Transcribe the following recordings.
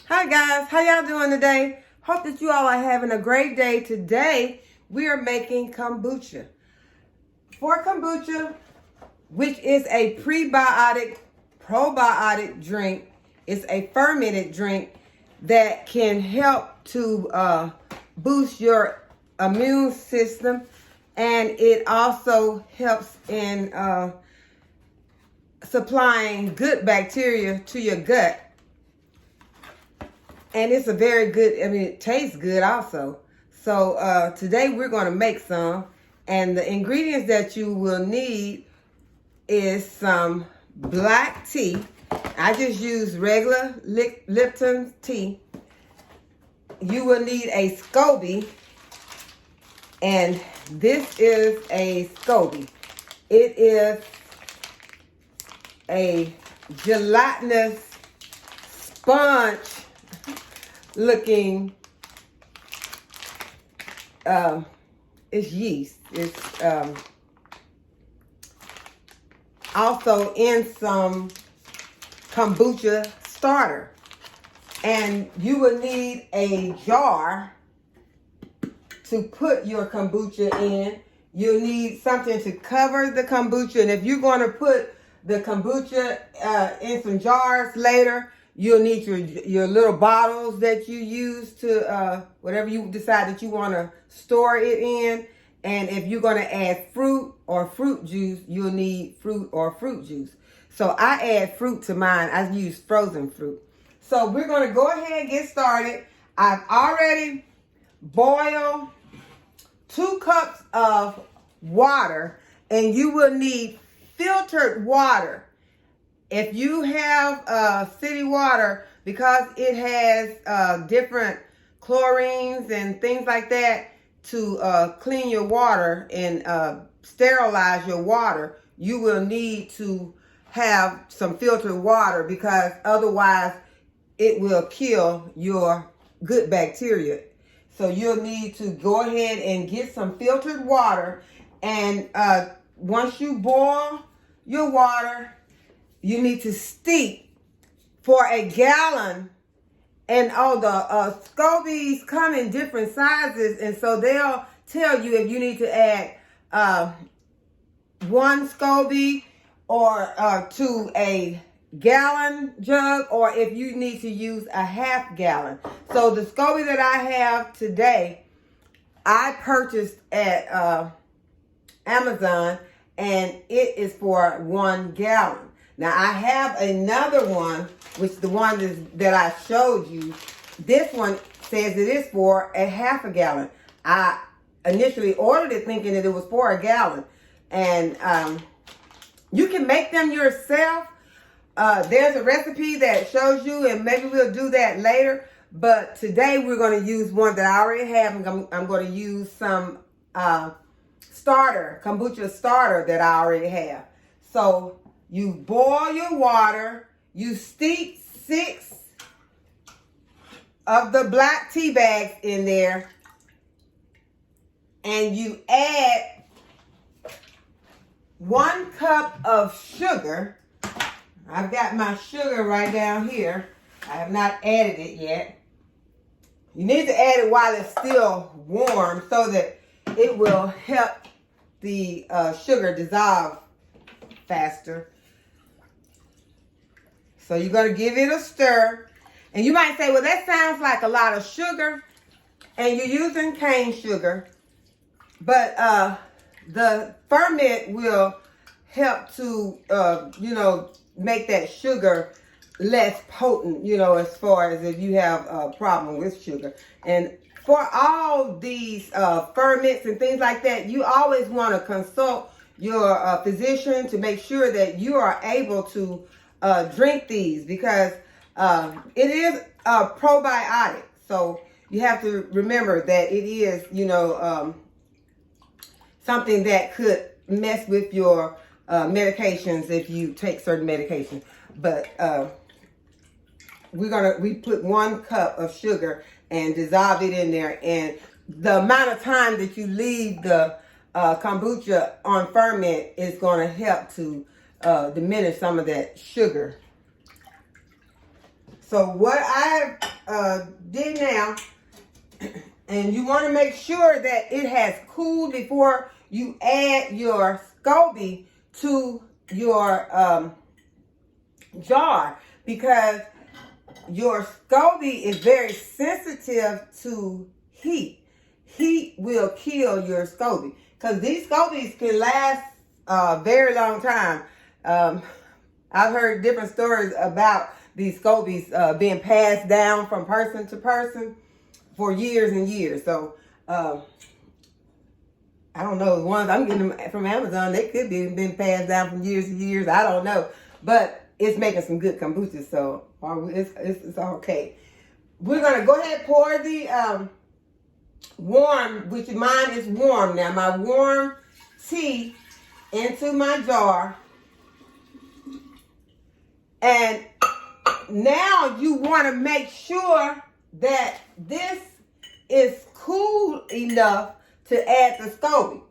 Hi guys, how y'all doing today? Hope that you all are having a great day. Today we are making kombucha. For kombucha, which is a prebiotic, probiotic drink, it's a fermented drink that can help to boost your immune system, and it also helps in supplying good bacteria to your gut. And it's a very good, it tastes good also. So today we're going to make some. And the ingredients that you will need is some black tea. I just use regular Lipton tea. You will need a SCOBY. And this is a SCOBY. It is a gelatinous sponge looking, it's yeast. It's also in some kombucha starter. And you will need a jar to put your kombucha in. You'll need something to cover the kombucha. And if you're going to put the kombucha in some jars later, you'll need your little bottles that you use to, whatever you decide that you want to store it in. And if you're going to add fruit or fruit juice, you'll need fruit or fruit juice. So I add fruit to mine. I use frozen fruit. So we're going to go ahead and get started. I've already boiled 2 cups of water, and you will need filtered water. If you have city water, because it has different chlorines and things like that to clean your water and sterilize your water, you will need to have some filtered water, because otherwise it will kill your good bacteria. So you'll need to go ahead and get some filtered water. And once you boil your water, you need to steep for a gallon. And the SCOBYs come in different sizes. And so they'll tell you if you need to add 1 SCOBY or to a gallon jug, or if you need to use a half gallon. So the SCOBY that I have today, I purchased at Amazon, and it is for 1 gallon. Now I have another one, which the one that I showed you. This one says it is for a half a gallon. I initially ordered it thinking that it was for a gallon. And you can make them yourself. There's a recipe that shows you, and maybe we'll do that later. But today we're going to use one that I already have. I'm going to use some kombucha starter that I already have. So you boil your water, you steep 6 of the black tea bags in there, and you add 1 cup of sugar. I've got my sugar right down here. I have not added it yet. You need to add it while it's still warm so that it will help the sugar dissolve faster. So you're going to give it a stir. And you might say, well, that sounds like a lot of sugar. And you're using cane sugar. But the ferment will help to, make that sugar less potent, as far as if you have a problem with sugar. And for all these ferments and things like that, you always want to consult your physician to make sure that you are able to drink these, because it is a probiotic. So you have to remember that it is, something that could mess with your medications if you take certain medications. But we put 1 cup of sugar and dissolve it in there, and the amount of time that you leave the kombucha on ferment is going to help to diminish some of that sugar. So what I've did now, and you want to make sure that it has cooled before you add your SCOBY to your jar, because your SCOBY is very sensitive to heat. Heat will kill your SCOBY, because these SCOBYs can last a very long time. I've heard different stories about these SCOBYs being passed down from person to person for years and years. So I don't know, the ones I'm getting them from Amazon, they could be been passed down from years to years. I don't know, but it's making some good kombucha, so it's okay. We're gonna go ahead and pour the warm, which mine is warm now, my warm tea into my jar. And now you want to make sure that this is cool enough to add the SCOBY.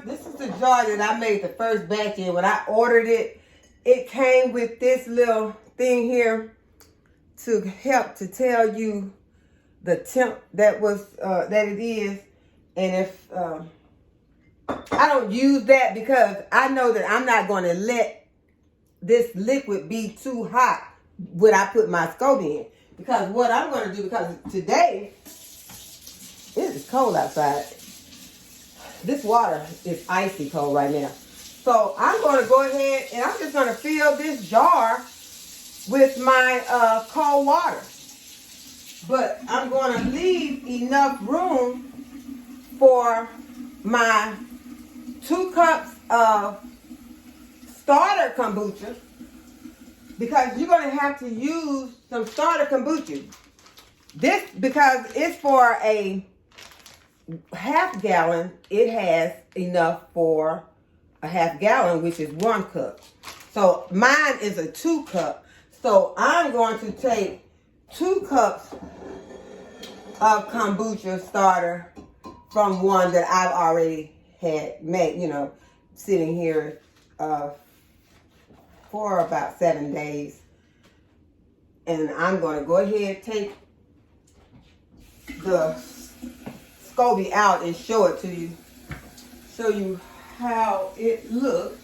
This is the jar that I made the first batch in. When I ordered it, it came with this little thing here to help to tell you the temp that it is. And if I don't use that, because I know that I'm not going to let this liquid be too hot when I put my SCOBY in. Because what I'm going to do, because today it is cold outside. This water is icy cold right now. So I'm going to go ahead and I'm just going to fill this jar with my cold water. But I'm going to leave enough room for my 2 cups of starter kombucha, because you're going to have to use some starter kombucha. This, because it's for a half gallon, it has enough for a half gallon, which is 1 cup. So mine is a 2 cup. So I'm going to take 2 cups of kombucha starter from one that I've already had made, sitting here for about 7 days. And I'm going to go ahead and take the SCOBY out and show it to you. Show you how it looks.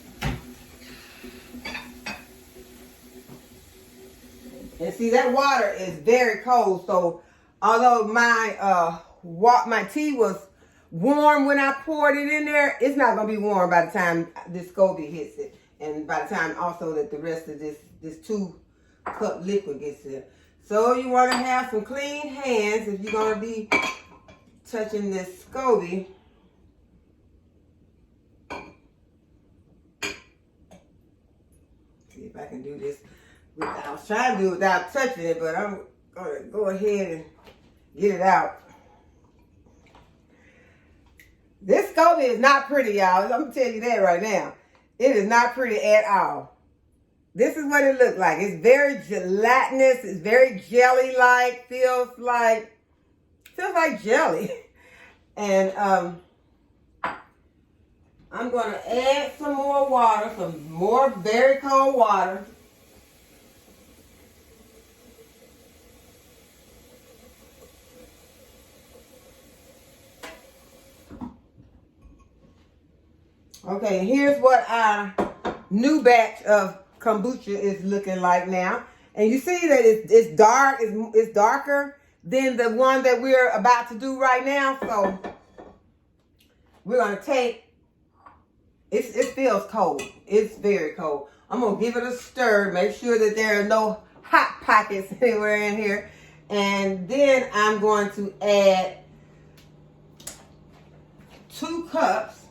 And see, that water is very cold. So although my tea was warm when I poured it in there, it's not going to be warm by the time this SCOBY hits it. And by the time also that the rest of this 2 cup liquid gets in. So you want to have some clean hands if you're going to be touching this SCOBY. See if I can do this. I was trying to do it without touching it, but I'm going to go ahead and get it out. This SCOBY is not pretty, y'all. I'm going to tell you that right now. It is not pretty at all. This is what it looks like. It's very gelatinous. It's very jelly-like. Feels like jelly. And I'm going to add some more water, some more very cold water. Okay, here's what our new batch of kombucha is looking like now. And you see that it's dark, it's darker than the one that we're about to do right now. So we're going to take, it feels cold. It's very cold. I'm going to give it a stir, make sure that there are no hot pockets anywhere in here. And then I'm going to add 2 cups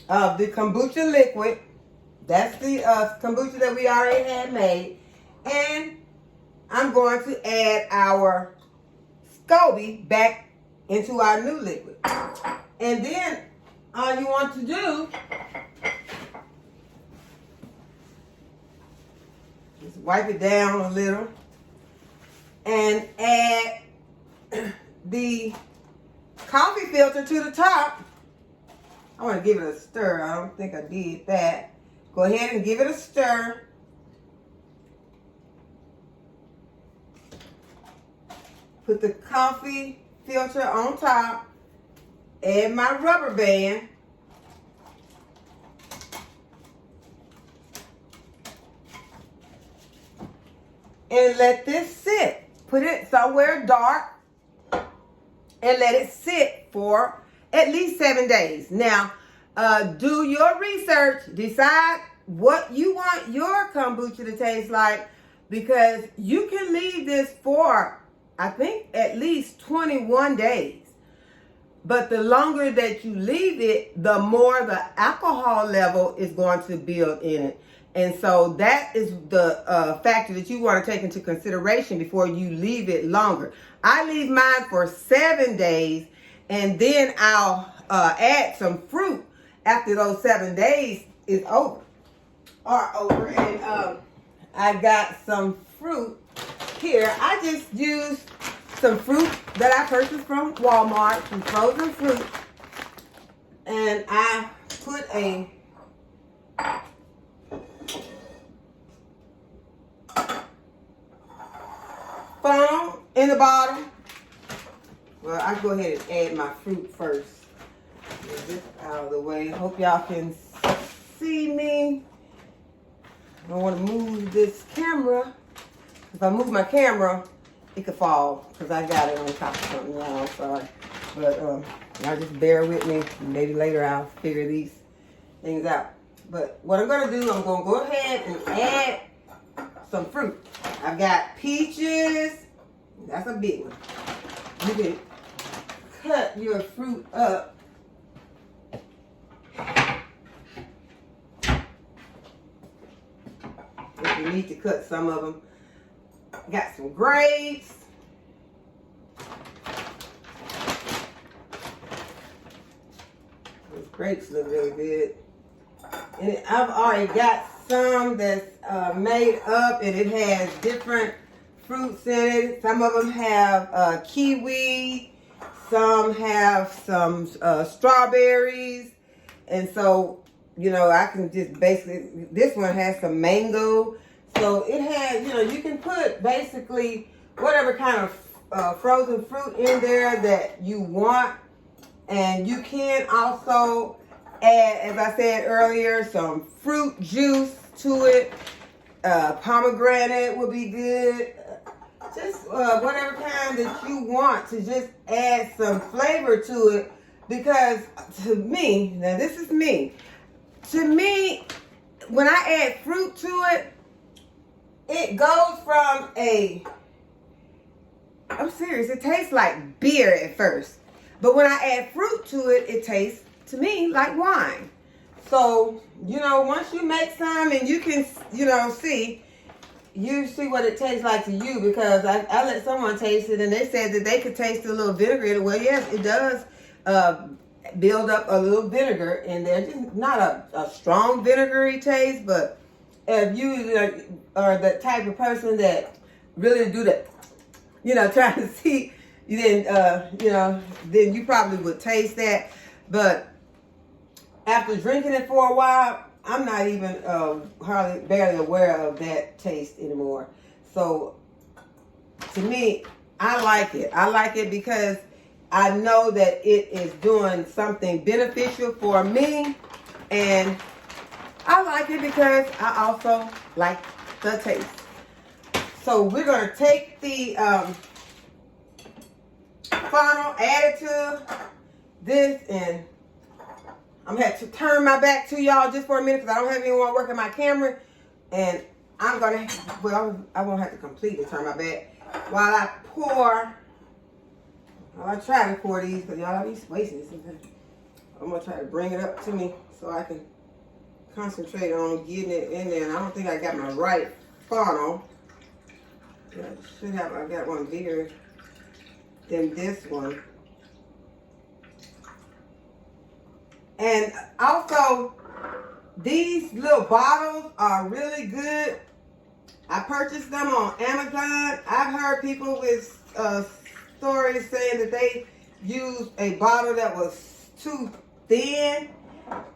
of the kombucha liquid. That's the kombucha that we already had made. And I'm going to add our SCOBY back into our new liquid. And then all you want to do is wipe it down a little. and add the coffee filter to the top. I want to give it a stir. I don't think I did that. Go ahead and give it a stir. Put the coffee filter on top. Add my rubber band. And let this sit. Put it somewhere dark and let it sit for at least 7 days. Now, do your research. Decide what you want your kombucha to taste like, because you can leave this for, I think, at least 21 days. But the longer that you leave it, the more the alcohol level is going to build in it. And so that is the factor that you want to take into consideration before you leave it longer. I leave mine for 7 days, and then I'll add some fruit after those 7 days is over. And I got some fruit here. I just used some fruit that I purchased from Walmart, some frozen fruit, and I put a funnel in the bottom. Well, I go ahead and add my fruit first. Get this out of the way. Hope y'all can see me. I don't want to move this camera. If I move my camera, it could fall because I got it on top of something, y'all. I'm sorry. But y'all just bear with me. Maybe later I'll figure these things out. But what I'm going to do, I'm going to go ahead and add some fruit. I've got peaches. That's a big one. You can cut your fruit up. If you need to cut some of them. Got some grapes. Those grapes look really good. And I've already got some that's made up, and it has different fruits in it. Some of them have kiwi. Some have some strawberries. And so, you know, I can just basically, this one has some mango. So it has, you know, you can put basically whatever kind of frozen fruit in there that you want. And you can also add, as I said earlier, some fruit juice to it. Pomegranate would be good. Just whatever kind that you want to just add some flavor to it. Because to me, now this is me. To me, when I add fruit to it, it goes from I'm serious, it tastes like beer at first. But when I add fruit to it, it tastes, to me, like wine. So, you know, once you make some and you can, you know, see what it tastes like to you, because I let someone taste it and they said that they could taste a little vinegar in it. Well, yes, it does build up a little vinegar in there. Just not a strong vinegary taste, but if you are the type of person that really do that, you know, trying to see, then, you know, then you probably would taste that. But after drinking it for a while, I'm not even barely aware of that taste anymore. So to me, I like it. I like it because I know that it is doing something beneficial for me, and I like it because I also like the taste. So we're going to take the funnel, add it to this, and I'm going to have to turn my back to y'all just for a minute because I don't have anyone working my camera. And I'm going to, well, I won't have to completely turn my back while I pour. Well, I try to pour these because y'all, I be wasting this sometimes. I'm going to try to bring it up to me so I can concentrate on getting it in there. And I don't think I got my right funnel. I got one bigger than this one. And also, these little bottles are really good I purchased them on Amazon. I've heard people with stories saying that they used a bottle that was too thin,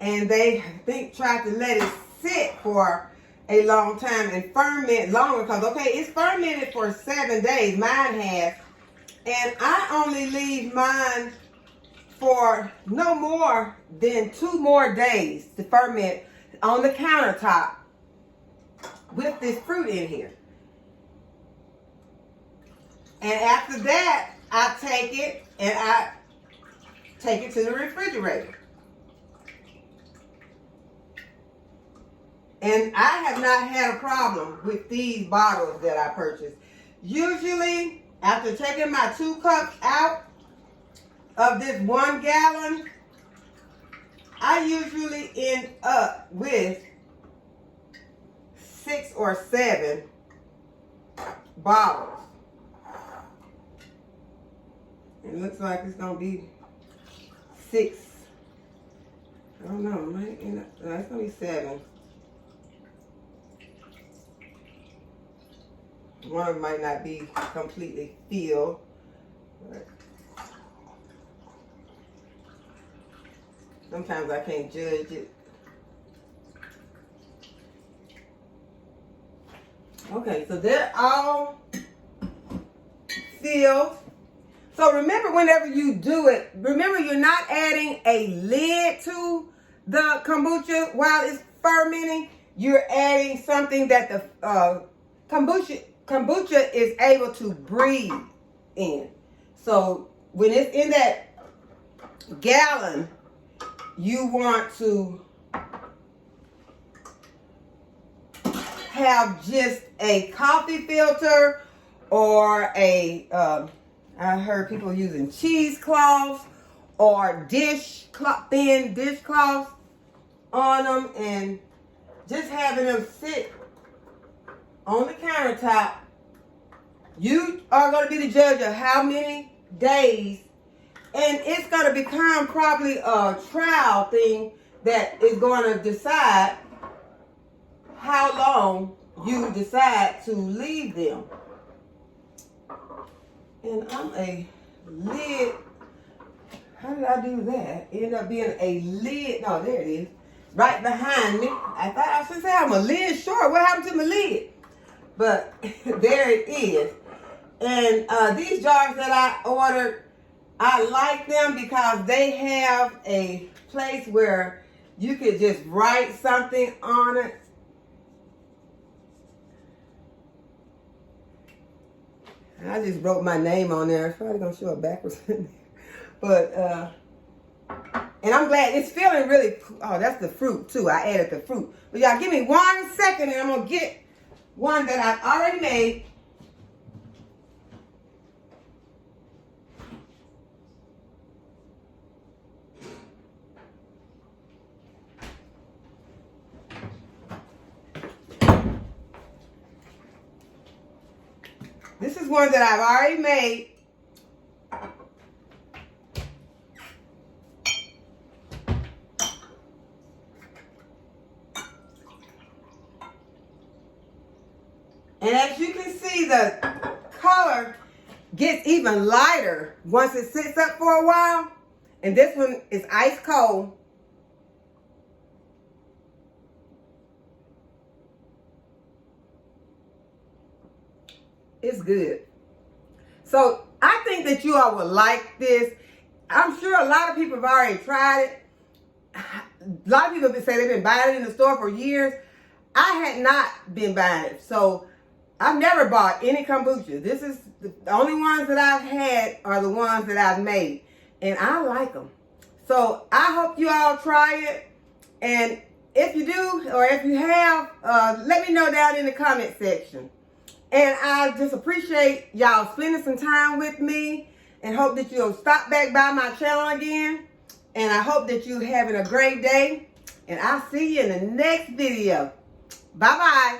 and they tried to let it sit for a long time and ferment longer, because okay, it's fermented for 7 days. Mine has, and I only leave mine for no more than 2 more days to ferment on the countertop with this fruit in here. And after that, I take it and I take it to the refrigerator. And I have not had a problem with these bottles that I purchased. Usually, after taking my 2 cups out of this 1 gallon, I usually end up with 6 or 7 bottles. It looks like it's gonna be 6. I don't know, right? No, it's gonna be 7. One might not be completely filled, but sometimes I can't judge it. Okay, so they're all filled. So remember, whenever you do it, remember you're not adding a lid to the kombucha while it's fermenting. You're adding something that the kombucha is able to breathe in. So when it's in that gallon, you want to have just a coffee filter or a I heard people using cheesecloths or thin dishcloths on them, and just having them sit on the countertop. You are going to be the judge of how many days, and it's going to become probably a trial thing that is going to decide how long you decide to leave them. And I'm a lid. How did I do that? It ended up being a lid. No, there it is. Right behind me. I thought I should say I'm a lid short. What happened to my lid? But there it is. And these jars that I ordered, I like them because they have a place where you could just write something on it. I just wrote my name on there. It's probably going to show up backwards in there. But, and I'm glad it's feeling really, oh, that's the fruit too. I added the fruit. But y'all give me 1 second and I'm going to get one that I've already made. This is one that I've already made. And as you can see, the color gets even lighter once it sits up for a while. And this one is ice cold. It's good. So I think that you all would like this. I'm sure a lot of people have already tried it. A lot of people say they've been buying it in the store for years. I had not been buying it. So I've never bought any kombucha. This is the only ones that I've had are the ones that I've made. And I like them. So I hope you all try it. And if you do, or if you have, let me know down in the comment section. And I just appreciate y'all spending some time with me, and hope that you'll stop back by my channel again. And I hope that you're having a great day. And I'll see you in the next video. Bye-bye.